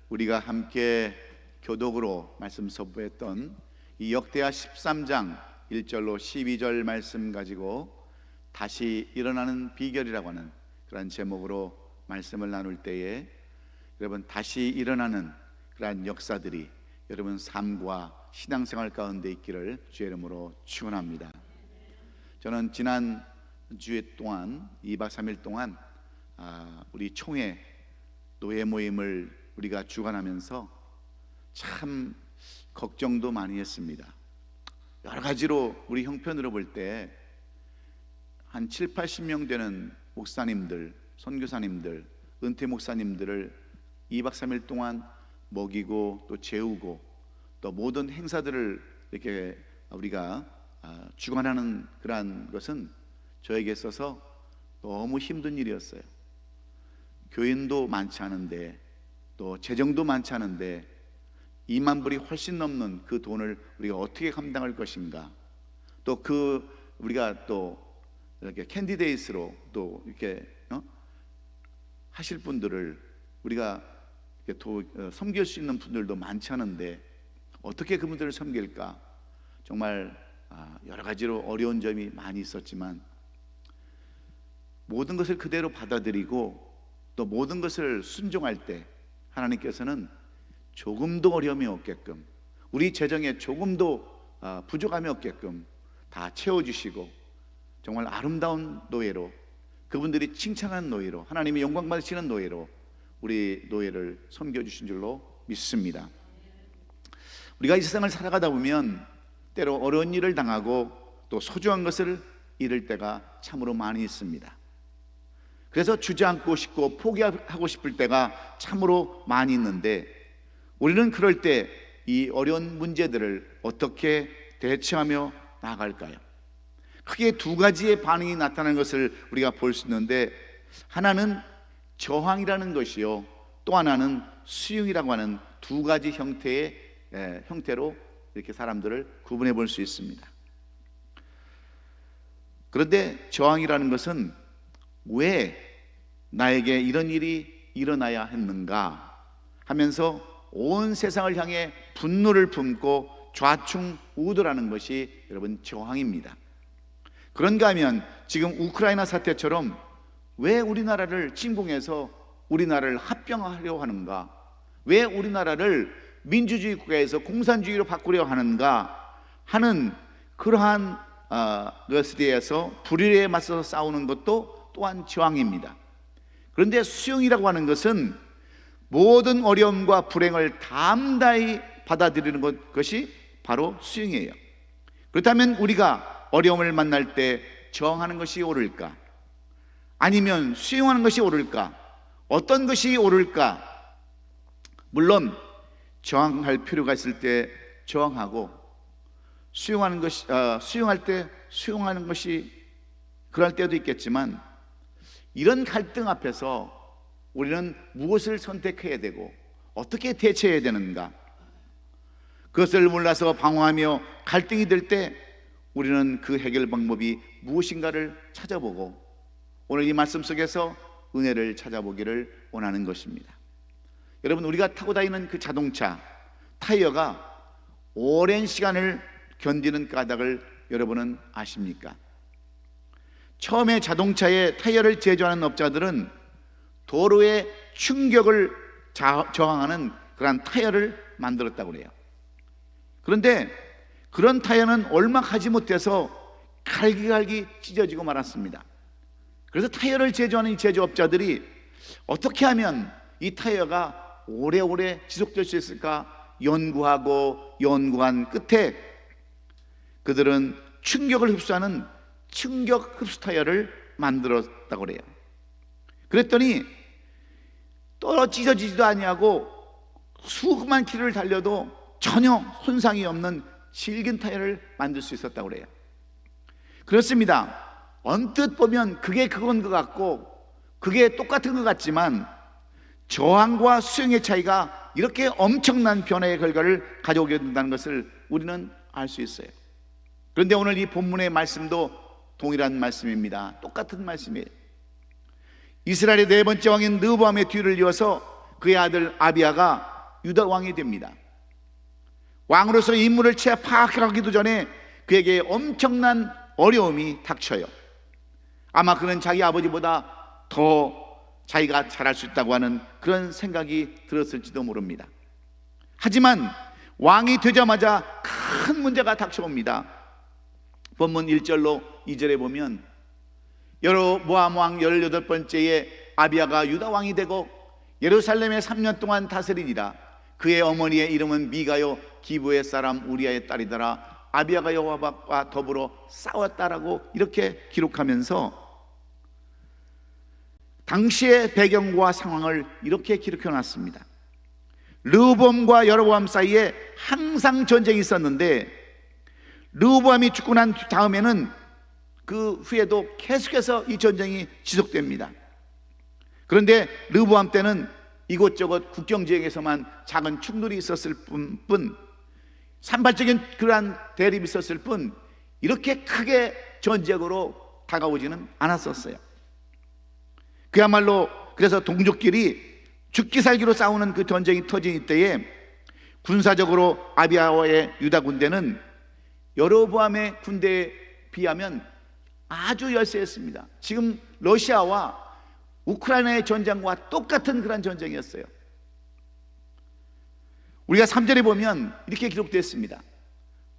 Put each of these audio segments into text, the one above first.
우리가 함께 교독으로 말씀 선포했던 이 역대하 13장 1절로 12절 말씀 가지고 다시 일어나는 비결이라고 하는 그런 제목으로 말씀을 나눌 때에 여러분, 다시 일어나는 그러한 역사들이 여러분 삶과 신앙생활 가운데 있기를 주의 이름으로 축원합니다. 저는 지난 주에 동안 2박 3일 동안 우리 총회 노예 모임을 우리가 주관하면서 참 걱정도 많이 했습니다. 여러 가지로 우리 형편으로 볼 때 한 7, 80명 되는 목사님들, 선교사님들, 은퇴 목사님들을 2박 3일 동안 먹이고 또 재우고 또 모든 행사들을 이렇게 우리가 주관하는 그러한 것은 저에게 있어서 너무 힘든 일이었어요. 교인도 많지 않은데 또 재정도 많지 않은데 2만 불이 훨씬 넘는 그 돈을 우리가 어떻게 감당할 것인가. 또 우리가 또 이렇게 캔디데이스로 또 이렇게 하실 분들을 우리가 섬길 수 있는 분들도 많지 않은데 어떻게 그분들을 섬길까. 정말 여러 가지로 어려운 점이 많이 있었지만 모든 것을 그대로 받아들이고 또 모든 것을 순종할 때 하나님께서는 조금도 어려움이 없게끔, 우리 재정에 조금도 부족함이 없게끔 다 채워주시고 정말 아름다운 노예로, 그분들이 칭찬하는 노예로, 하나님이 영광 받으시는 노예로 우리 노예를 섬겨주신 줄로 믿습니다. 우리가 이 세상을 살아가다 보면 때로 어려운 일을 당하고 또 소중한 것을 잃을 때가 참으로 많이 있습니다. 그래서 주저앉고 싶고 포기하고 싶을 때가 참으로 많이 있는데 우리는 그럴 때 이 어려운 문제들을 어떻게 대처하며 나아갈까요? 크게 두 가지의 반응이 나타나는 것을 우리가 볼 수 있는데, 하나는 저항이라는 것이요, 또 하나는 수용이라고 하는 두 가지 형태로 이렇게 사람들을 구분해 볼 수 있습니다. 그런데 저항이라는 것은 왜 나에게 이런 일이 일어나야 했는가 하면서 온 세상을 향해 분노를 품고 좌충우돌하는 것이 여러분 저항입니다. 그런가 하면 지금 우크라이나 사태처럼 왜 우리나라를 침공해서 우리나라를 합병하려 하는가, 왜 우리나라를 민주주의 국가에서 공산주의로 바꾸려 하는가 하는 그러한 것에 대해서 불의에 맞서서 싸우는 것도 또한 저항입니다. 그런데 수용이라고 하는 것은 모든 어려움과 불행을 담대히 받아들이는 것이 바로 수용이에요. 그렇다면 우리가 어려움을 만날 때 저항하는 것이 옳을까? 아니면 수용하는 것이 옳을까? 어떤 것이 옳을까? 물론 저항할 필요가 있을 때 저항하고 수용할 때 수용하는 것이 그럴 때도 있겠지만, 이런 갈등 앞에서 우리는 무엇을 선택해야 되고 어떻게 대처해야 되는가, 그것을 몰라서 방황하며 갈등이 될 때 우리는 그 해결 방법이 무엇인가를 찾아보고 오늘 이 말씀 속에서 은혜를 찾아보기를 원하는 것입니다. 여러분, 우리가 타고 다니는 그 자동차 타이어가 오랜 시간을 견디는 까닭을 여러분은 아십니까? 처음에 자동차의 타이어를 제조하는 업자들은 도로의 충격을 저항하는 그런 타이어를 만들었다고 그래요. 그런데 그런 타이어는 얼마 가지 못해서 갈기갈기 찢어지고 말았습니다. 그래서 타이어를 제조하는 이 제조업자들이 어떻게 하면 이 타이어가 오래오래 지속될 수 있을까 연구하고 연구한 끝에 그들은 충격을 흡수하는 충격 흡수 타이어를 만들었다고 그래요. 그랬더니 떨어지지도 아니하고 수만 킬로를 달려도 전혀 손상이 없는 질긴 타이어를 만들 수 있었다고 그래요. 그렇습니다. 언뜻 보면 그게 그건 것 같고 그게 똑같은 것 같지만 저항과 수용의 차이가 이렇게 엄청난 변화의 결과를 가져오게 된다는 것을 우리는 알 수 있어요. 그런데 오늘 이 본문의 말씀도 동일한 말씀입니다. 똑같은 말씀이에요. 이스라엘의 네 번째 왕인 르호보암의 뒤를 이어서 그의 아들 아비야가 유다 왕이 됩니다. 왕으로서 임무를 채 파악하기도 전에 그에게 엄청난 어려움이 닥쳐요. 아마 그는 자기 아버지보다 더 자기가 잘할 수 있다고 하는 그런 생각이 들었을지도 모릅니다. 하지만 왕이 되자마자 큰 문제가 닥쳐옵니다. 본문 1절로 2절에 보면 여로보암 왕 18번째에 아비야가 유다 왕이 되고 예루살렘에 3년 동안 다스리니라. 그의 어머니의 이름은 미가요 기브의 사람 우리아의 딸이더라. 아비야가 여호와와 더불어 싸웠다라고 이렇게 기록하면서 당시의 배경과 상황을 이렇게 기록해 놨습니다. 르호보암과 여로보암 사이에 항상 전쟁이 있었는데 르호보암이 죽고 난 다음에는 그 후에도 계속해서 이 전쟁이 지속됩니다. 그런데 르호보암 때는 이곳저곳 국경지역에서만 작은 충돌이 있었을 뿐 산발적인 그러한 대립이 있었을 뿐 이렇게 크게 전쟁으로 다가오지는 않았었어요. 그야말로 그래서 동족끼리 죽기 살기로 싸우는 그 전쟁이 터진 이때에 군사적으로 아비야의 유다 군대는 여로보암의 군대에 비하면 아주 열세했습니다. 지금 러시아와 우크라이나의 전쟁과 똑같은 그런 전쟁이었어요. 우리가 3절에 보면 이렇게 기록되어 있습니다.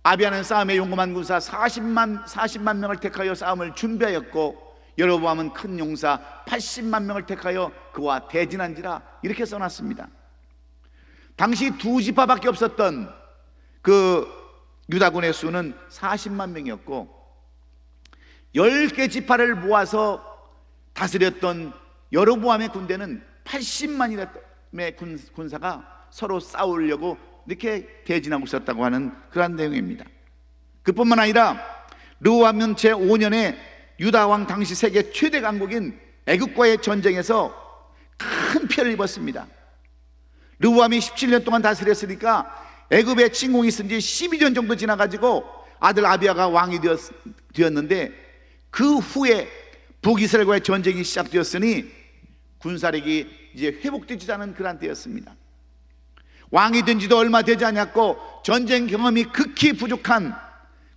아비야는 싸움에 용감한 군사 40만 명을 택하여 싸움을 준비하였고 여로보암은 큰 용사 80만 명을 택하여 그와 대진한지라 이렇게 써놨습니다. 당시 두 지파밖에 없었던 그 유다군의 수는 40만 명이었고 10개 지파를 모아서 다스렸던 여로보암의 군대는 80만이의 군사가 서로 싸우려고 이렇게 대진하고 있었다고 하는 그런 내용입니다. 그뿐만 아니라 르호보암 제5년에 유다 왕 당시 세계 최대 강국인 애굽과의 전쟁에서 큰 피해를 입었습니다. 르호보암이 17년 동안 다스렸으니까 애굽에 침공이 있은 지 12년 정도 지나가지고 아들 아비야가 왕이 되었는데 그 후에 북이스라엘과의 전쟁이 시작되었으니 군사력이 이제 회복되지 않은 그런 때였습니다. 왕이 된 지도 얼마 되지 않았고 전쟁 경험이 극히 부족한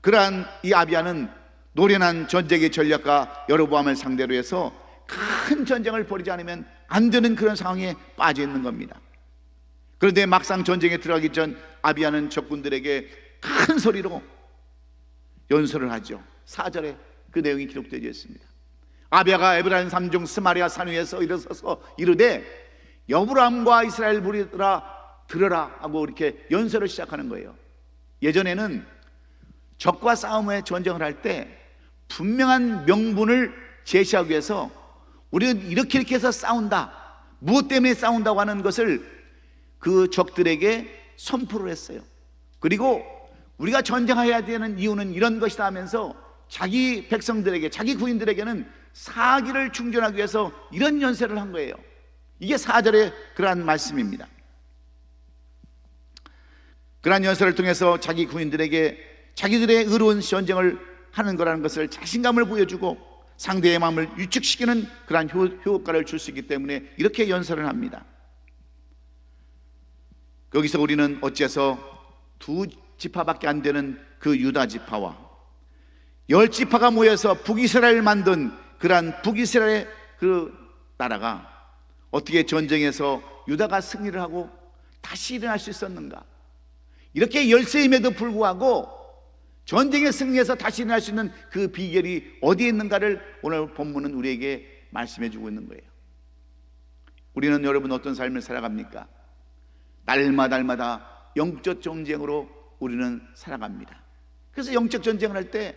그러한 이 아비야는 노련한 전쟁의 전략과 여로보암을 상대로 해서 큰 전쟁을 벌이지 않으면 안 되는 그런 상황에 빠져 있는 겁니다. 그런데 막상 전쟁에 들어가기 전 아비야는 적군들에게 큰 소리로 연설을 하죠. 4절에 그 내용이 기록되어 있습니다. 아비야가 에브라임 삼중 스마리아 산 위에서 일어서서 이르되 여브람과 이스라엘 무리들아 들으라 하고 이렇게 연설을 시작하는 거예요. 예전에는 적과 싸움에 전쟁을 할 때 분명한 명분을 제시하기 위해서 우리는 이렇게 해서 싸운다, 무엇 때문에 싸운다고 하는 것을 그 적들에게 선포를 했어요. 그리고 우리가 전쟁해야 되는 이유는 이런 것이다 하면서 자기 백성들에게, 자기 구인들에게는 사기를 충전하기 위해서 이런 연설을 한 거예요. 이게 4절의 그러한 말씀입니다. 그러한 연설을 통해서 자기 구인들에게 자기들의 의로운 전쟁을 하는 거라는 것을 자신감을 보여주고 상대의 마음을 유축시키는 그러한 효과를 줄 수 있기 때문에 이렇게 연설을 합니다. 여기서 우리는 어째서 두 지파밖에 안 되는 그 유다 지파와 10지파가 모여서 북이스라엘을 만든 그러한 북이스라엘의 그 나라가 어떻게 전쟁에서 유다가 승리를 하고 다시 일어날 수 있었는가? 이렇게 열세임에도 불구하고 전쟁에 승리해서 다시 일어날 수 있는 그 비결이 어디에 있는가를 오늘 본문은 우리에게 말씀해 주고 있는 거예요. 우리는 여러분 어떤 삶을 살아갑니까? 날마다 영적 전쟁으로 우리는 살아갑니다. 그래서 영적 전쟁을 할 때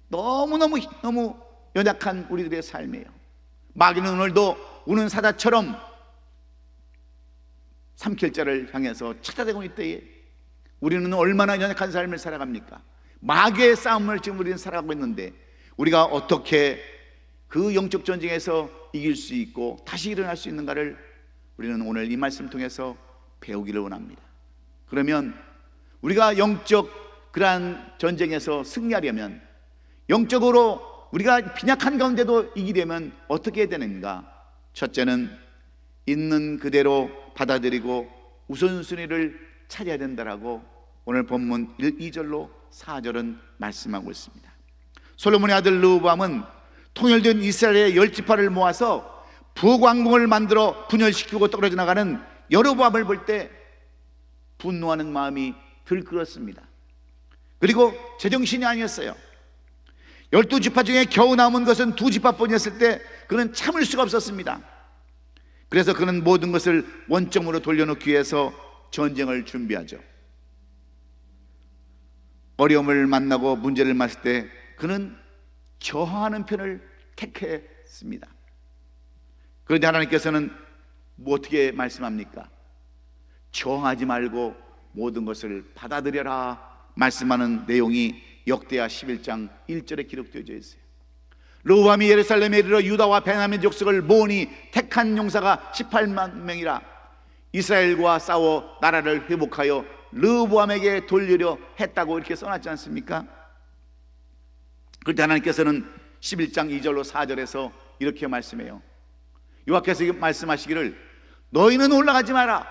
너무 연약한 우리들의 삶이에요. 마귀는 오늘도 우는 사자처럼 삼킬자를 향해서 찾아대고 있을 때에 우리는 얼마나 연약한 삶을 살아갑니까? 마귀의 싸움을 지금 우리는 살아가고 있는데 우리가 어떻게 그 영적 전쟁에서 이길 수 있고 다시 일어날 수 있는가를 우리는 오늘 이 말씀 통해서 배우기를 원합니다. 그러면 우리가 영적 그러한 전쟁에서 승리하려면, 영적으로 우리가 빈약한 가운데도 이기려면 어떻게 해야 되는가? 첫째는 있는 그대로 받아들이고 우선순위를 차려야 된다라고 오늘 본문 2절로 4절은 말씀하고 있습니다. 솔로몬의 아들 르호보암은 통일된 이스라엘의 10지파를 모아서 부왕궁을 만들어 분열시키고 떨어져 나가는 여로보암을 볼 때 분노하는 마음이 들끓었습니다. 그리고 제정신이 아니었어요. 12지파 중에 겨우 남은 것은 2지파뿐이었을 때 그는 참을 수가 없었습니다. 그래서 그는 모든 것을 원점으로 돌려놓기 위해서 전쟁을 준비하죠. 어려움을 만나고 문제를 맞을 때 그는 저항하는 편을 택했습니다. 그런데 하나님께서는 어떻게 말씀합니까? 저항하지 말고 모든 것을 받아들여라 말씀하는 내용이 역대하 11장 1절에 기록되어 있어요. 르호보암이 예루살렘에 이르러 유다와 베냐민 족속을 모으니 택한 용사가 18만 명이라 이스라엘과 싸워 나라를 회복하여 르호보암에게 돌리려 했다고 이렇게 써놨지 않습니까? 그때 하나님께서는 11장 2절로 4절에서 이렇게 말씀해요. 여호와께서 말씀하시기를 너희는 올라가지 마라.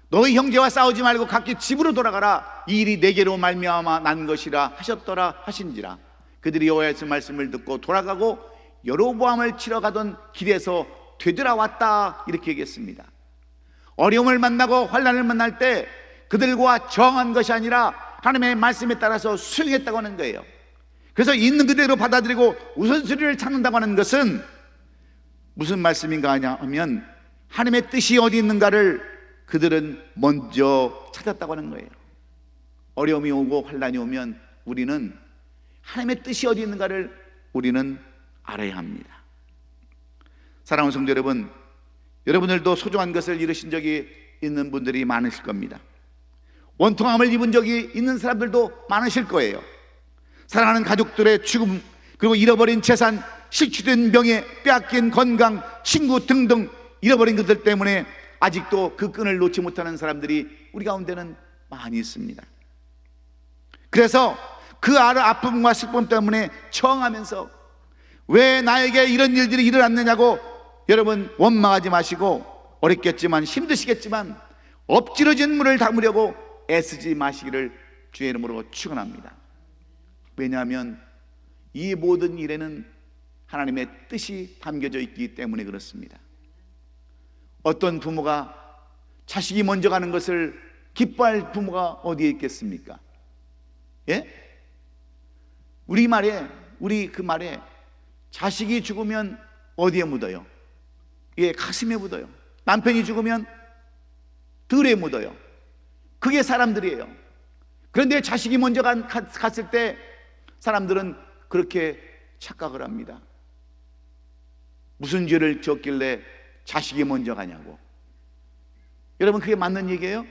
너희 형제와 싸우지 말고 각기 집으로 돌아가라. 이 일이 내게로 말미암아 난 것이라 하셨더라 하신지라. 그들이 여호와의 말씀을 듣고 돌아가고 여로보암을 치러 가던 길에서 되돌아왔다 이렇게 얘기했습니다. 어려움을 만나고 환난을 만날 때 그들과 저항한 것이 아니라 하나님의 말씀에 따라서 수용했다고 하는 거예요. 그래서 있는 그대로 받아들이고 우선순위를 찾는다고 하는 것은 무슨 말씀인가 하면 하나님의 뜻이 어디 있는가를 그들은 먼저 찾았다고 하는 거예요. 어려움이 오고 환난이 오면 우리는 하나님의 뜻이 어디 있는가를 우리는 알아야 합니다. 사랑하는 성도 여러분, 여러분들도 소중한 것을 잃으신 적이 있는 분들이 많으실 겁니다. 원통함을 입은 적이 있는 사람들도 많으실 거예요. 사랑하는 가족들의 죽음, 그리고 잃어버린 재산, 실추된 명예, 빼앗긴 건강, 친구 등등 잃어버린 것들 때문에 아직도 그 끈을 놓지 못하는 사람들이 우리 가운데는 많이 있습니다. 그래서 그 아픔과 슬픔 때문에 저항하면서 왜 나에게 이런 일들이 일어났느냐고 여러분 원망하지 마시고, 어렵겠지만 힘드시겠지만 엎질러진 물을 담으려고 애쓰지 마시기를 주의 이름으로 축원합니다. 왜냐하면 이 모든 일에는 하나님의 뜻이 담겨져 있기 때문에 그렇습니다. 어떤 부모가 자식이 먼저 가는 것을 기뻐할 부모가 어디에 있겠습니까? 예? 우리 그 말에 자식이 죽으면 어디에 묻어요? 예, 가슴에 묻어요. 남편이 죽으면 들에 묻어요. 그게 사람들이에요. 그런데 자식이 먼저 갔을 때 사람들은 그렇게 착각을 합니다. 무슨 죄를 지었길래 자식이 먼저 가냐고. 여러분, 그게 맞는 얘기예요?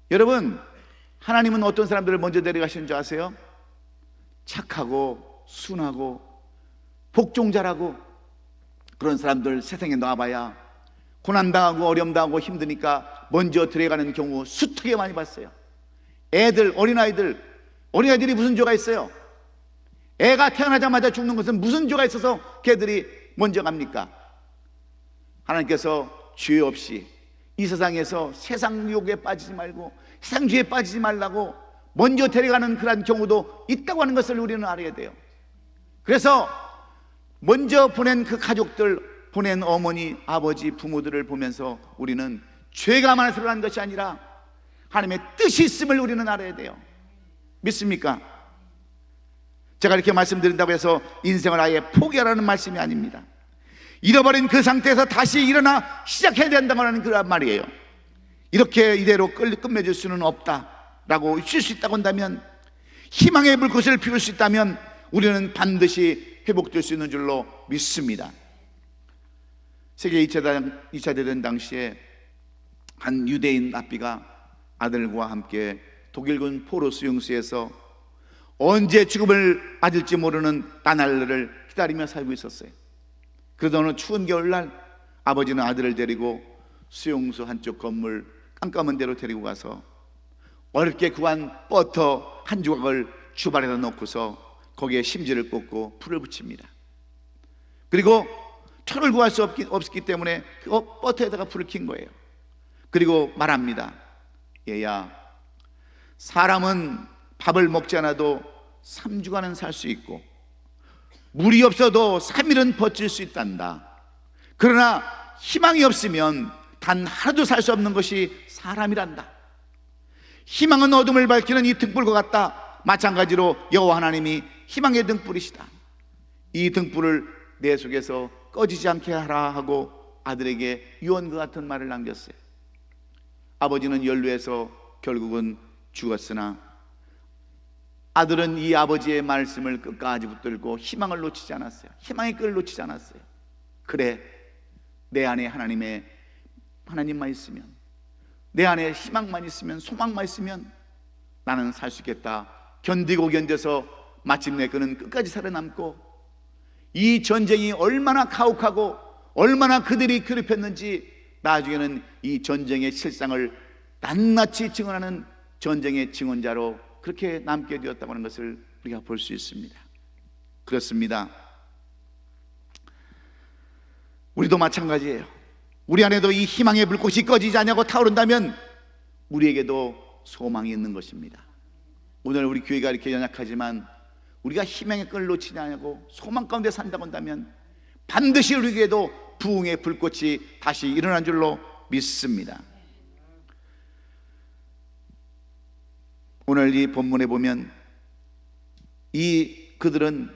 여러분, 하나님은 어떤 사람들을 먼저 데려가시는 줄 아세요? 착하고 순하고 복종자라고 그런 사람들 세상에 놔봐야 고난당하고 어려움당하고 힘드니까 먼저 데려가는 경우 수특히 많이 봤어요. 어린아이들이 무슨 죄가 있어요? 애가 태어나자마자 죽는 것은 무슨 죄가 있어서 걔들이 먼저 갑니까? 하나님께서 죄 없이 이 세상에서 세상 유혹에 빠지지 말고 세상 죄에 빠지지 말라고 먼저 데려가는 그런 경우도 있다고 하는 것을 우리는 알아야 돼요. 그래서 먼저 보낸 그 가족들, 보낸 어머니, 아버지, 부모들을 보면서 우리는 죄가 많아서 그런 것이 아니라 하나님의 뜻이 있음을 우리는 알아야 돼요. 믿습니까? 제가 이렇게 말씀드린다고 해서 인생을 아예 포기하라는 말씀이 아닙니다. 잃어버린 그 상태에서 다시 일어나 시작해야 된다고 하는 그런 말이에요. 이렇게 이대로 끝맺을 수는 없다라고 쉴 수 있다고 한다면, 희망의 불꽃을 피울 수 있다면 우리는 반드시 회복될 수 있는 줄로 믿습니다. 세계 2차 대전 당시에 한 유대인 랍비가 아들과 함께 독일군 포로 수용소에서 언제 죽음을 맞을지 모르는 나날을 기다리며 살고 있었어요. 그러던 어느 추운 겨울날 아버지는 아들을 데리고 수용소 한쪽 건물 깜깜한 데로 데리고 가서 어렵게 구한 버터 한 조각을 주발에다 넣고서 거기에 심지를 꽂고 불을 붙입니다. 그리고 철을 구할 수 없기 때문에 그 버터에다가 불을 킨 거예요. 그리고 말합니다. 얘야, 사람은 밥을 먹지 않아도 3주간은 살 수 있고 물이 없어도 3일은 버틸 수 있단다. 그러나 희망이 없으면 단 하루도 살 수 없는 것이 사람이란다. 희망은 어둠을 밝히는 이 등불과 같다. 마찬가지로 여호와 하나님이 희망의 등불이시다. 이 등불을 내 속에서 꺼지지 않게 하라 하고 아들에게 유언과 같은 말을 남겼어요. 아버지는 연루해서 결국은 죽었으나 아들은 이 아버지의 말씀을 끝까지 붙들고 희망을 놓치지 않았어요. 희망의 끈을 놓치지 않았어요. 그래, 내 안에 하나님만 있으면, 내 안에 희망만 있으면, 소망만 있으면 나는 살 수 있겠다. 견디고 견뎌서 마침내 그는 끝까지 살아남고, 이 전쟁이 얼마나 가혹하고 얼마나 그들이 괴롭혔는지 나중에는 이 전쟁의 실상을 낱낱이 증언하는 전쟁의 증언자로 그렇게 남게 되었다고 하는 것을 우리가 볼 수 있습니다. 그렇습니다. 우리도 마찬가지예요. 우리 안에도 이 희망의 불꽃이 꺼지지 않냐고 타오른다면 우리에게도 소망이 있는 것입니다. 오늘 우리 교회가 이렇게 연약하지만 우리가 희망의 끈을 놓치지 않냐고 소망 가운데 산다고 한다면 반드시 우리에게도 부흥의 불꽃이 다시 일어난 줄로 믿습니다. 오늘 이 본문에 보면 그들은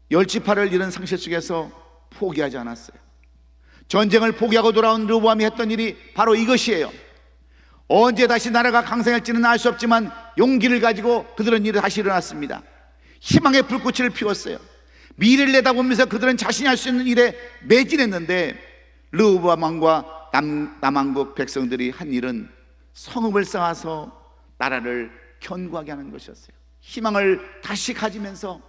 열지파를 잃은 상실 속에서 포기하지 않았어요. 전쟁을 포기하고 돌아온 르호보암이 했던 일이 바로 이것이에요. 언제 다시 나라가 강성할지는 알 수 없지만 용기를 가지고 그들은 다시 일어났습니다. 희망의 불꽃을 피웠어요. 미래를 내다보면서 그들은 자신이 할 수 있는 일에 매진했는데 르호보암 왕과 남왕국 백성들이 한 일은 성읍을 쌓아서 나라를 견고하게 하는 것이었어요. 희망을 다시 가지면서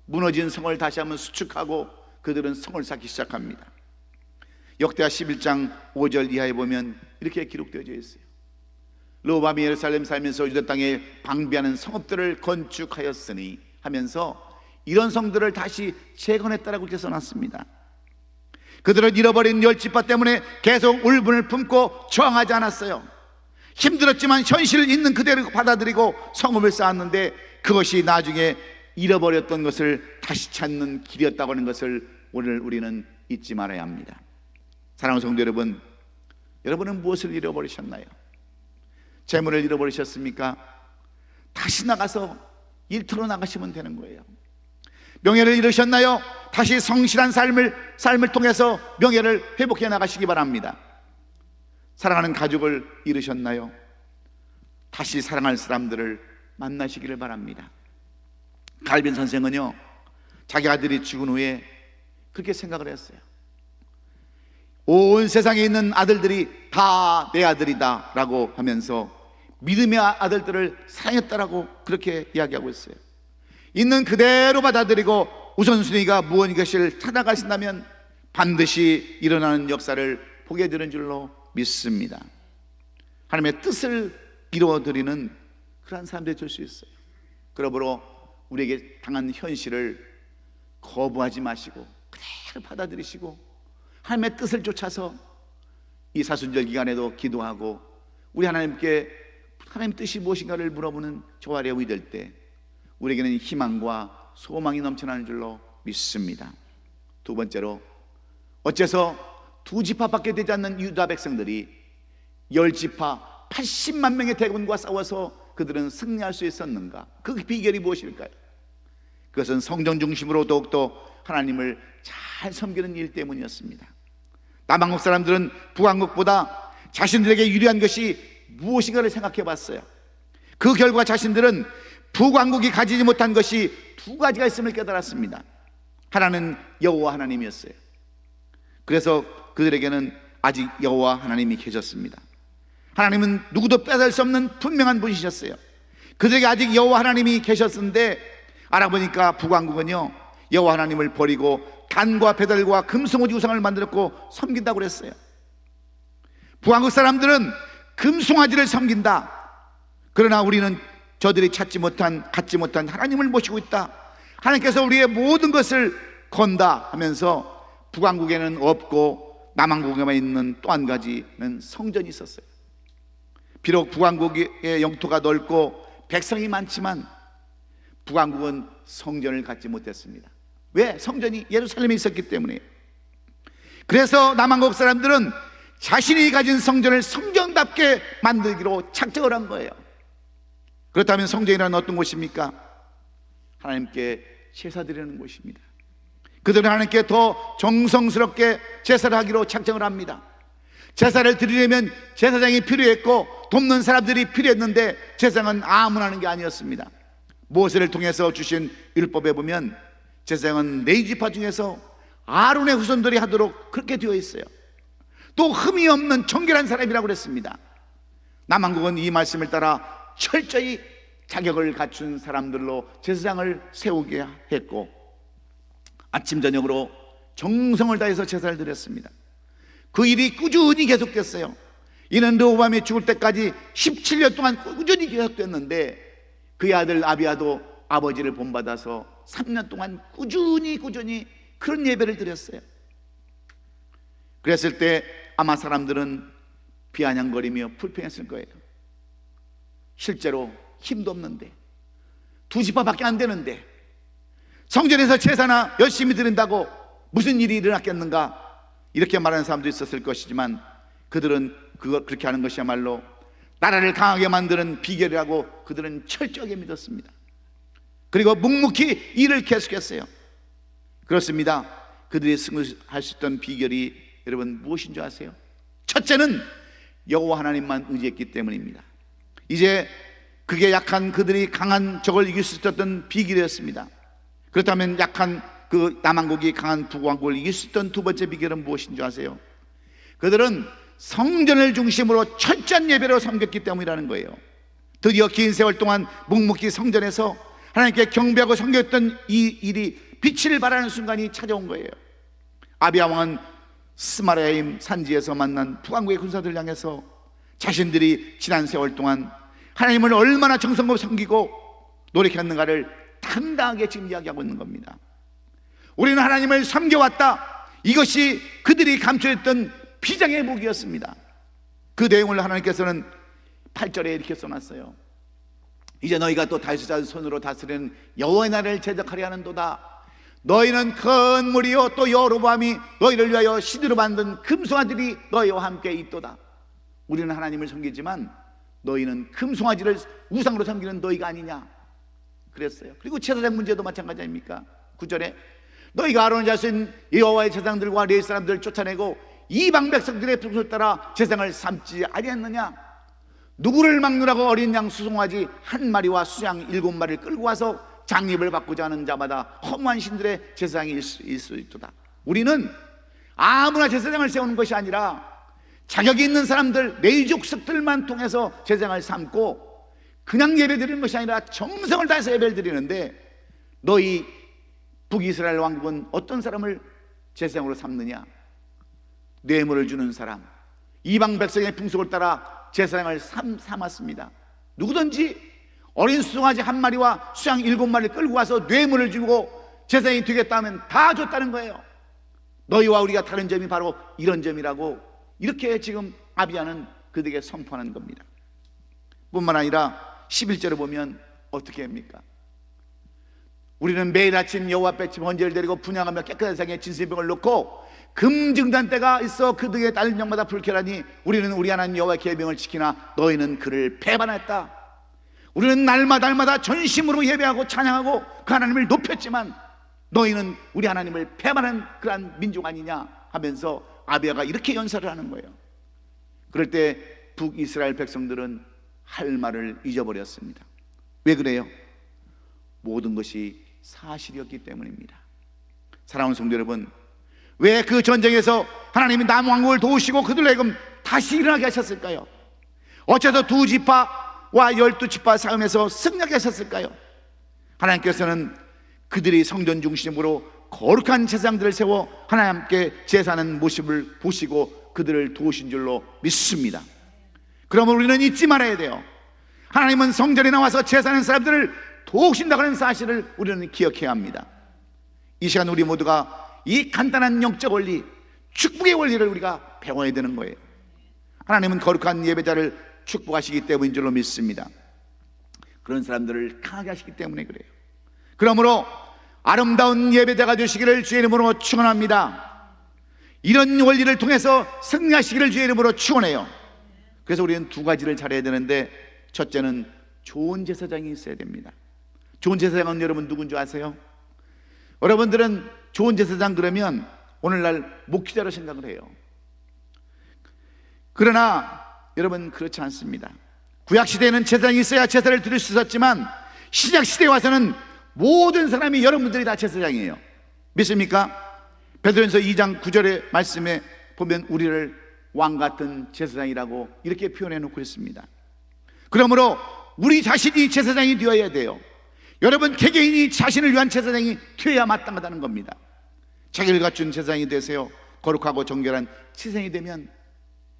무너진 성을 다시 한번 수축하고 그들은 성을 쌓기 시작합니다. 역대하 11장 5절 이하에 보면 이렇게 기록되어 있어요. 르호보암이 예루살렘 살면서 유다 땅에 방비하는 성읍들을 건축하였으니 하면서 이런 성들을 다시 재건했다라고 이렇게 써놨습니다. 그들은 잃어버린 열지파 때문에 계속 울분을 품고 저항하지 않았어요. 힘들었지만 현실을 있는 그대로 받아들이고 성읍을 쌓았는데 그것이 나중에 잃어버렸던 것을 다시 찾는 길이었다고 하는 것을 오늘 우리는 잊지 말아야 합니다. 사랑하는 성도 여러분, 여러분은 무엇을 잃어버리셨나요? 재물을 잃어버리셨습니까? 다시 나가서 일터로 나가시면 되는 거예요. 명예를 잃으셨나요? 다시 성실한 삶을 통해서 명예를 회복해 나가시기 바랍니다. 사랑하는 가족을 잃으셨나요? 다시 사랑할 사람들을 만나시기를 바랍니다. 갈빈 선생은요, 자기 아들이 죽은 후에 그렇게 생각을 했어요. 온 세상에 있는 아들들이 다 내 아들이다 라고 하면서 믿음의 아들들을 사랑했다라고 그렇게 이야기하고 있어요. 있는 그대로 받아들이고 우선순위가 무엇인 것을 찾아가신다면 반드시 일어나는 역사를 보게 되는 줄로 믿습니다. 하나님의 뜻을 이루어드리는 그런 사람들이 될 수 있어요. 그러므로 우리에게 당한 현실을 거부하지 마시고 그대로 받아들이시고 하나님의 뜻을 쫓아서 이 사순절 기간에도 기도하고 우리 하나님께 하나님의 뜻이 무엇인가를 물어보는 저와 여러분이 될 때 우리에게는 희망과 소망이 넘쳐나는 줄로 믿습니다. 두 번째로, 어째서 두 지파밖에 되지 않는 유다 백성들이 10지파 80만 명의 대군과 싸워서 그들은 승리할 수 있었는가? 그 비결이 무엇일까요? 그것은 성전 중심으로 더욱더 하나님을 잘 섬기는 일 때문이었습니다. 남한국 사람들은 북한국보다 자신들에게 유리한 것이 무엇인가를 생각해 봤어요. 그 결과 자신들은 북왕국이 가지지 못한 것이 두 가지가 있음을 깨달았습니다. 하나는 여호와 하나님이었어요. 그래서 그들에게는 아직 여호와 하나님이 계셨습니다. 하나님은 누구도 빼앗을 수 없는 분명한 분이셨어요. 그들에게 아직 여호와 하나님이 계셨는데 알아보니까 북왕국은요, 여호와 하나님을 버리고 단과 배달과 금송아지 우상을 만들었고 섬긴다고 그랬어요. 북왕국 사람들은 금송아지를 섬긴다. 그러나 우리는 저들이 갖지 못한 하나님을 모시고 있다. 하나님께서 우리의 모든 것을 건다 하면서 북왕국에는 없고 남왕국에만 있는 또 한 가지는 성전이 있었어요. 비록 북왕국의 영토가 넓고 백성이 많지만 북왕국은 성전을 갖지 못했습니다. 왜? 성전이 예루살렘에 있었기 때문에. 그래서 남왕국 사람들은 자신이 가진 성전을 성전답게 만들기로 작정을 한 거예요. 그렇다면 성전이란 어떤 곳입니까? 하나님께 제사 드리는 곳입니다. 그들은 하나님께 더 정성스럽게 제사를 하기로 작정을 합니다. 제사를 드리려면 제사장이 필요했고 돕는 사람들이 필요했는데 제사장은 아무나 하는 게 아니었습니다. 모세를 통해서 주신 율법에 보면 제사장은 네 지파 중에서 아론의 후손들이 하도록 그렇게 되어 있어요. 또 흠이 없는 정결한 사람이라고 그랬습니다. 남왕국은 이 말씀을 따라 철저히 자격을 갖춘 사람들로 제사장을 세우게 했고 아침 저녁으로 정성을 다해서 제사를 드렸습니다. 그 일이 꾸준히 계속됐어요. 이는 르호보암이 죽을 때까지 17년 동안 꾸준히 계속됐는데 그의 아들 아비야도 아버지를 본받아서 3년 동안 꾸준히 그런 예배를 드렸어요. 그랬을 때 아마 사람들은 비아냥거리며 불평했을 거예요. 실제로 힘도 없는데, 두 지파밖에 안 되는데 성전에서 제사나 열심히 드린다고 무슨 일이 일어났겠는가, 이렇게 말하는 사람도 있었을 것이지만 그들은 그렇게 하는 것이야말로 나라를 강하게 만드는 비결이라고 그들은 철저하게 믿었습니다. 그리고 묵묵히 일을 계속했어요. 그렇습니다. 그들이 승리할 수 있던 비결이 여러분 무엇인 줄 아세요? 첫째는 여호와 하나님만 의지했기 때문입니다. 이제 그게 약한 그들이 강한 적을 이길 수 있었던 비결이었습니다. 그렇다면 약한 그 남왕국이 강한 북왕국을 이길 수 있던 두 번째 비결은 무엇인 줄 아세요? 그들은 성전을 중심으로 철저한 예배로 섬겼기 때문이라는 거예요. 드디어 긴 세월 동안 묵묵히 성전에서 하나님께 경배하고 섬겼던 이 일이 빛을 발하는 순간이 찾아온 거예요. 아비야 왕은 스마라임 산지에서 만난 북왕국의 군사들을 향해서 자신들이 지난 세월 동안 하나님을 얼마나 정성껏 섬기고 노력했는가를 당당하게 지금 이야기하고 있는 겁니다. 우리는 하나님을 섬겨왔다, 이것이 그들이 감춰했던 비장의 무기였습니다. 그 내용을 하나님께서는 8절에 이렇게 써놨어요. 이제 너희가 또 다윗의 손으로 다스리는 여호와의 나라를 제작하려 하는도다. 너희는 큰 무리요 또 여로보암이 너희를 위하여 시드로 만든 금송아지들이 너희와 함께 있도다. 우리는 하나님을 섬기지만 너희는 금송아지를 우상으로 섬기는 너희가 아니냐 그랬어요. 그리고 제사장 문제도 마찬가지 아닙니까? 9절에 너희가 아론의 자손 여호와의 제사장들과 레위 사람들을 쫓아내고 이방 백성들의 풍속을 따라 제사장을 삼지 아니했느냐? 누구를 막느라고 어린 양 수송아지 한 마리와 수양 7마리를 끌고 와서 장립을 받고자 하는 자마다 허무한 신들의 제사장일 수 있도다. 우리는 아무나 제사장을 세우는 것이 아니라 자격이 있는 사람들, 레위 족속들만 통해서 제사장을 삼고 그냥 예배 드리는 것이 아니라 정성을 다해서 예배를 드리는데, 너희 북이스라엘 왕국은 어떤 사람을 제사장으로 삼느냐? 뇌물을 주는 사람, 이방 백성의 풍속을 따라 제사장을 삼았습니다. 누구든지 어린 수송아지 한 마리와 수양 7마리를 끌고 와서 뇌물을 주고 제사장이 되겠다 하면 다 줬다는 거예요. 너희와 우리가 다른 점이 바로 이런 점이라고, 이렇게 지금 아비야는 그들에게 선포하는 겁니다. 뿐만 아니라 11절에 보면 어떻게 합니까? 우리는 매일 아침 여호와 앞에 번제를 드리고 분향하며 깨끗한 상에 진설병을 놓고 금증단대가 있어 그 등에 딸 명마다 불쾌하니 우리는 우리 하나님 여호와의 계명을 지키나 너희는 그를 배반했다. 우리는 날마다 전심으로 예배하고 찬양하고 그 하나님을 높였지만 너희는 우리 하나님을 배반한 그러한 민족 아니냐 하면서 아비야가 이렇게 연설을 하는 거예요. 그럴 때 북이스라엘 백성들은 할 말을 잊어버렸습니다. 왜 그래요? 모든 것이 사실이었기 때문입니다. 사랑하는 성도 여러분, 왜 그 전쟁에서 하나님이 남왕국을 도우시고 그들로 하여금 다시 일어나게 하셨을까요? 어째서 두 지파와 12지파 싸움에서 승리하게 하셨을까요? 하나님께서는 그들이 성전 중심으로 거룩한 제사장들을 세워 하나님께 제사하는 모습을 보시고 그들을 도우신 줄로 믿습니다. 그러면 우리는 잊지 말아야 돼요. 하나님은 성전에 나와서 제사하는 사람들을 도우신다고 하는 사실을 우리는 기억해야 합니다. 이 시간 우리 모두가 이 간단한 영적 원리, 축복의 원리를 우리가 배워야 되는 거예요. 하나님은 거룩한 예배자를 축복하시기 때문인 줄로 믿습니다. 그런 사람들을 강하게 하시기 때문에 그래요. 그러므로 아름다운 예배자가 되시기를 주의 이름으로 축원합니다. 이런 원리를 통해서 승리하시기를 주의 이름으로 축원해요. 그래서 우리는 두 가지를 잘해야 되는데, 첫째는 좋은 제사장이 있어야 됩니다. 좋은 제사장은 여러분 누군지 아세요? 여러분들은 좋은 제사장 그러면 오늘날 목회자로 생각을 해요. 그러나 여러분 그렇지 않습니다. 구약시대에는 제사장이 있어야 제사를 드릴 수 있었지만 신약시대에 와서는 모든 사람이, 여러분들이 다 제사장이에요. 믿습니까? 베드로전서 2장 9절의 말씀에 보면 우리를 왕같은 제사장이라고 이렇게 표현해 놓고 있습니다. 그러므로 우리 자신이 제사장이 되어야 돼요. 여러분 개개인이 자신을 위한 제사장이 되어야 마땅하다는 겁니다. 자기를 갖춘 제사장이 되세요. 거룩하고 정결한 제사장이 되면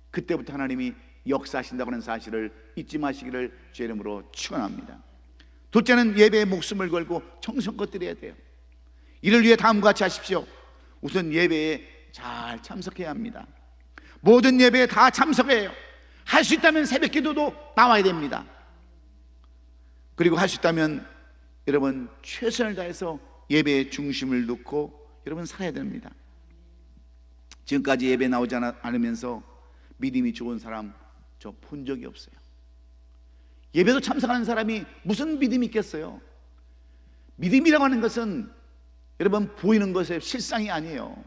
그때부터 하나님이 역사하신다고 하는 사실을 잊지 마시기를 주의 이름으로 축원합니다. 둘째는 예배에 목숨을 걸고 정성껏 드려야 돼요. 이를 위해 다음과 같이 하십시오. 우선 예배에 잘 참석해야 합니다. 모든 예배에 다 참석해요. 할 수 있다면 새벽 기도도 나와야 됩니다. 그리고 할 수 있다면 여러분 최선을 다해서 예배에 중심을 놓고 여러분 살아야 됩니다. 지금까지 예배 나오지 않으면서 믿음이 좋은 사람 저 본 적이 없어요. 예배도 참석하는 사람이 무슨 믿음이 있겠어요? 믿음이라고 하는 것은 여러분 보이는 것의 실상이 아니에요.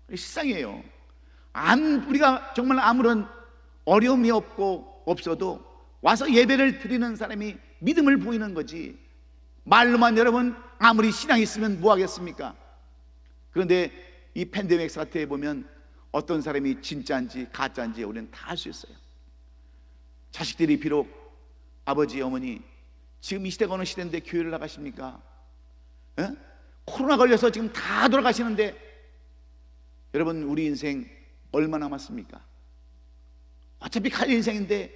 실상이에요. 우리가 정말 아무런 어려움이 없어도 와서 예배를 드리는 사람이 믿음을 보이는 거지, 말로만 여러분 아무리 신앙이 있으면 뭐 하겠습니까? 그런데 이 팬데믹 사태에 보면 어떤 사람이 진짜인지 가짜인지 우리는 다 알 수 있어요. 자식들이 비록 아버지 어머니 지금 이 시대가 어느 시대인데 교회를 나가십니까? 코로나 걸려서 지금 다 돌아가시는데 여러분 우리 인생 얼마 남았습니까? 어차피 갈 인생인데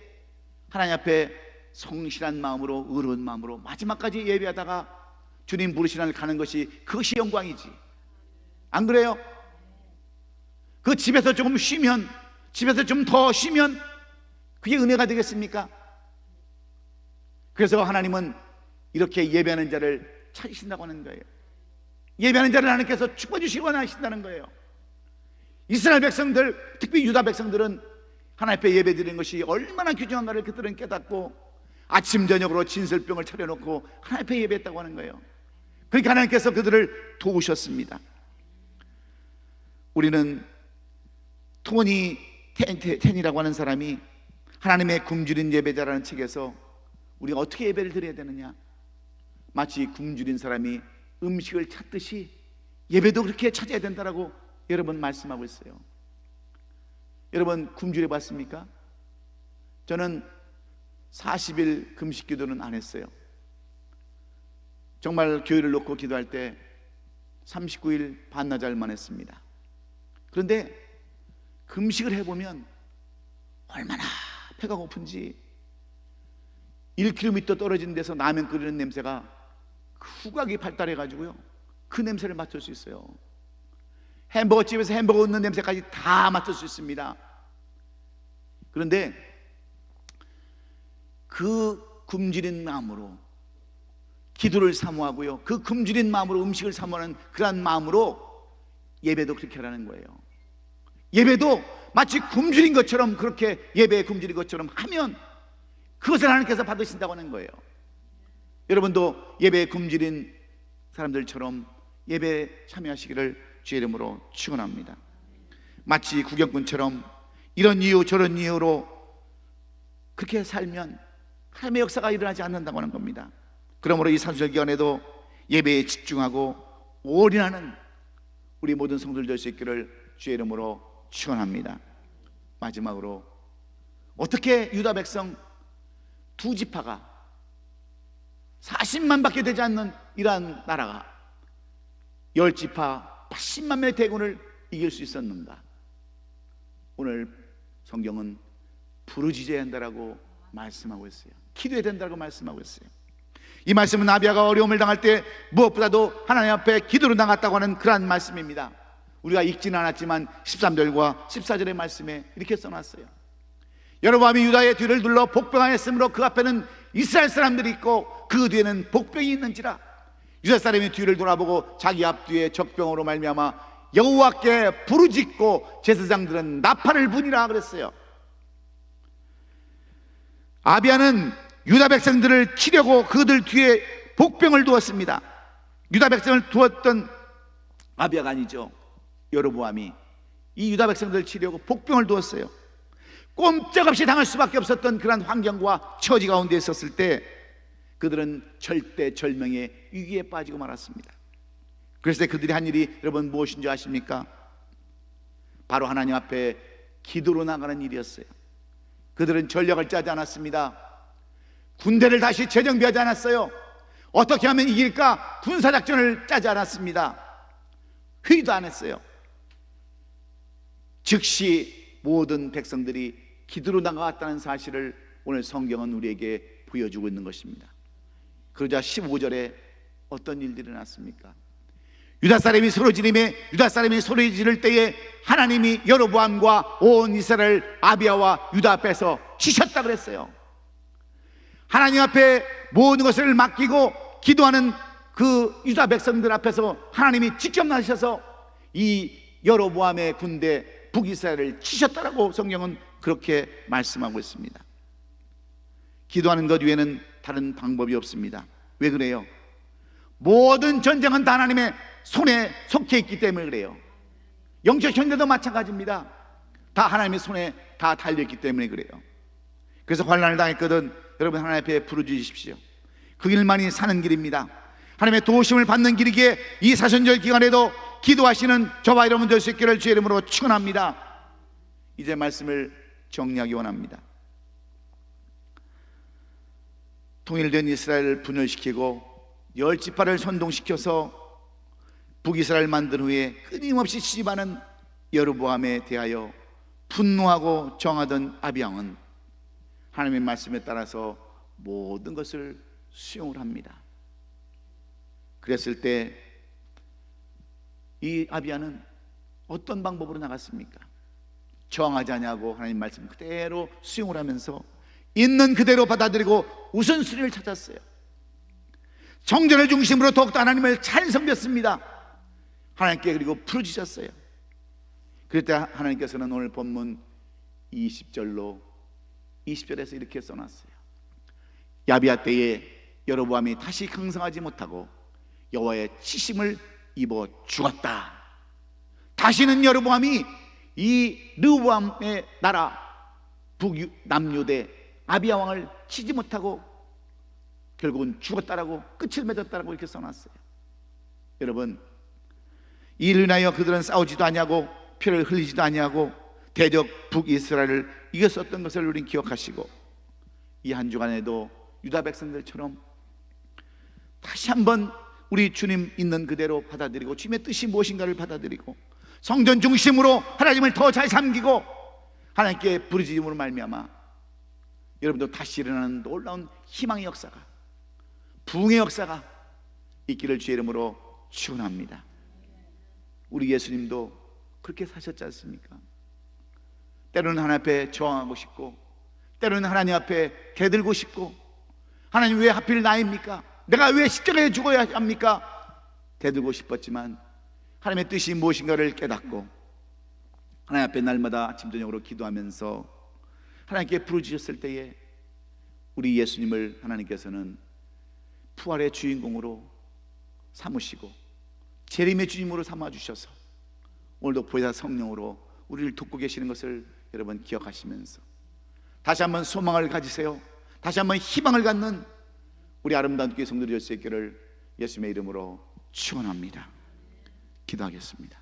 하나님 앞에 성실한 마음으로, 의로운 마음으로 마지막까지 예배하다가 주님 부르시는 날 가는 것이, 그것이 영광이지. 안 그래요? 그 집에서 조금 쉬면, 집에서 좀 더 쉬면 그게 은혜가 되겠습니까? 그래서 하나님은 이렇게 예배하는 자를 찾으신다고 하는 거예요. 예배하는 자를 하나님께서 축복해 주시기 원하신다는 거예요. 이스라엘 백성들, 특히 유다 백성들은 하나님 앞에 예배 드리는 것이 얼마나 귀중한가를 그들은 깨닫고 아침 저녁으로 진설병을 차려놓고 하나님 앞에 예배했다고 하는 거예요. 그러니까 하나님께서 그들을 도우셨습니다. 우리는 토니 텐이라고 하는 사람이 하나님의 굶주린 예배자라는 책에서 우리가 어떻게 예배를 드려야 되느냐, 마치 굶주린 사람이 음식을 찾듯이 예배도 그렇게 찾아야 된다라고 여러분 말씀하고 있어요. 여러분 굶주려 봤습니까? 저는 40일 금식 기도는 안 했어요. 정말 교회를 놓고 기도할 때 39일 반나절만 했습니다. 그런데 금식을 해보면 얼마나 배가 고픈지, 1km 떨어진 데서 라면 끓이는 냄새가 후각이 발달해가지고요, 그 냄새를 맡을 수 있어요. 햄버거 집에서 햄버거 굽는 냄새까지 다 맡을 수 있습니다. 그런데 그 굶주린 마음으로 기도를 사모하고요, 그 굶주린 마음으로 음식을 사모하는 그러한 마음으로 예배도 그렇게 하라는 거예요. 예배도 마치 굶주린 것처럼, 그렇게 예배에 굶주린 것처럼 하면 그것을 하나님께서 받으신다고 하는 거예요. 여러분도 예배에 굶주린 사람들처럼 예배에 참여하시기를 주의 이름으로 축원합니다. 마치 구경꾼처럼 이런 이유 저런 이유로 그렇게 살면 하나님의 역사가 일어나지 않는다고 하는 겁니다. 그러므로 이 산수절 기간에도 예배에 집중하고 올인하는 우리 모든 성도들 될 수 있기를 주의 이름으로 축원합니다. 마지막으로 어떻게 유다 백성 두 지파가 40만 밖에 되지 않는 이러한 나라가 10지파 80만 명의 대군을 이길 수 있었는가? 오늘 성경은 부르짖어야 한다라고 말씀하고 있어요. 기도해야 된다고 말씀하고 있어요. 이 말씀은 아비아가 어려움을 당할 때 무엇보다도 하나님 앞에 기도로 나갔다고 하는 그러한 말씀입니다. 우리가 읽지는 않았지만 13절과 14절의 말씀에 이렇게 써놨어요. 여로보암이 유다의 뒤를 둘러 복병하였으므로 그 앞에는 이스라엘 사람들이 있고 그 뒤에는 복병이 있는지라. 유다 사람이 뒤를 돌아보고 자기 앞뒤에 적병으로 말미암아 여호와께 부르짖고 제사장들은 나팔을 부니라 그랬어요. 아비야는 유다 백성들을 치려고 그들 뒤에 복병을 두었습니다. 유다 백성을 두었던 아비야가 아니죠. 여로보암이 이 유다 백성들을 치려고 복병을 두었어요. 꼼짝없이 당할 수밖에 없었던 그런 환경과 처지 가운데 있었을 때 그들은 절대절명의 위기에 빠지고 말았습니다. 그래서 그들이 한 일이 여러분 무엇인지 아십니까? 바로 하나님 앞에 기도로 나가는 일이었어요. 그들은 전략을 짜지 않았습니다. 군대를 다시 재정비하지 않았어요. 어떻게 하면 이길까 군사작전을 짜지 않았습니다. 회의도 안 했어요. 즉시 모든 백성들이 기도로 나갔다는 사실을 오늘 성경은 우리에게 보여주고 있는 것입니다. 그러자 15절에 어떤 일들이 일어났습니까? 유다 사람이 소리 지를 때에 하나님이 여로보암과 온 이스라엘 아비야와 유다 앞에서 치셨다 그랬어요. 하나님 앞에 모든 것을 맡기고 기도하는 그 유다 백성들 앞에서 하나님이 직접 나서셔서 이 여로보암의 군대 북이스라엘을 치셨다라고 성경은 그렇게 말씀하고 있습니다. 기도하는 것 외에는 다른 방법이 없습니다. 왜 그래요? 모든 전쟁은 다 하나님의 손에 속해 있기 때문에 그래요. 영적 현대도 마찬가지입니다. 다 하나님의 손에 다 달려있기 때문에 그래요. 그래서 환난을 당했거든 여러분 하나님 앞에 부르짖으십시오. 그 길만이 사는 길입니다. 하나님의 도우심을 받는 길이기에 이 사순절 기간에도 기도하시는 저와 여러분 될 수 있기를 주의 이름으로 축원합니다. 이제 말씀을 정리하기 원합니다. 통일된 이스라엘을 분열시키고 열 지파를 선동시켜서 북이스라엘 만든 후에 끊임없이 시집하는 여로보암에 대하여 분노하고 정하던 아비야는 하나님의 말씀에 따라서 모든 것을 수용을 합니다. 그랬을 때 이 아비야는 어떤 방법으로 나갔습니까? 저항하지 않냐고 하나님 말씀 그대로 수용을 하면서 있는 그대로 받아들이고 우선순위를 찾았어요. 정전을 중심으로 더욱더 하나님을 잘 섬겼습니다. 하나님께 그리고 부르짖었어요. 그럴 때 하나님께서는 오늘 본문 20절에서 이렇게 써놨어요. 야비야 때에 여로보암이 다시 강성하지 못하고 여호와의 치심을 입어 죽었다. 다시는 여로보암이 이 르호보암의 나라 북남유대 아비야 왕을 치지 못하고 결국은 죽었다라고 끝을 맺었다라고 이렇게 써놨어요. 여러분, 이 일로 인하여 그들은 싸우지도 아니하고 피를 흘리지도 아니하고 대적 북이스라엘을 이겼었던 것을 우린 기억하시고 이 한 주간에도 유다 백성들처럼 다시 한번 우리 주님 있는 그대로 받아들이고 주님의 뜻이 무엇인가를 받아들이고 성전 중심으로 하나님을 더 잘 섬기고 하나님께 부르짖음으로 말미암아 여러분도 다시 일어나는 놀라운 희망의 역사가, 부흥의 역사가 있기를 주의 이름으로 축원합니다. 우리 예수님도 그렇게 사셨지 않습니까? 때로는 하나님 앞에 저항하고 싶고 때로는 하나님 앞에 대들고 싶고 하나님 왜 하필 나입니까? 내가 왜 십자가에 죽어야 합니까? 대들고 싶었지만 하나님의 뜻이 무엇인가를 깨닫고 하나님 앞에 날마다 아침 저녁으로 기도하면서 하나님께 부르짖었을 때에 우리 예수님을 하나님께서는 부활의 주인공으로 삼으시고 재림의 주님으로 삼아주셔서 오늘도 보혜사 성령으로 우리를 돕고 계시는 것을 여러분 기억하시면서 다시 한번 소망을 가지세요. 다시 한번 희망을 갖는 우리 아름다운 교회 성도들이 될 수 있기를 예수님의 이름으로 축원합니다. 기도하겠습니다.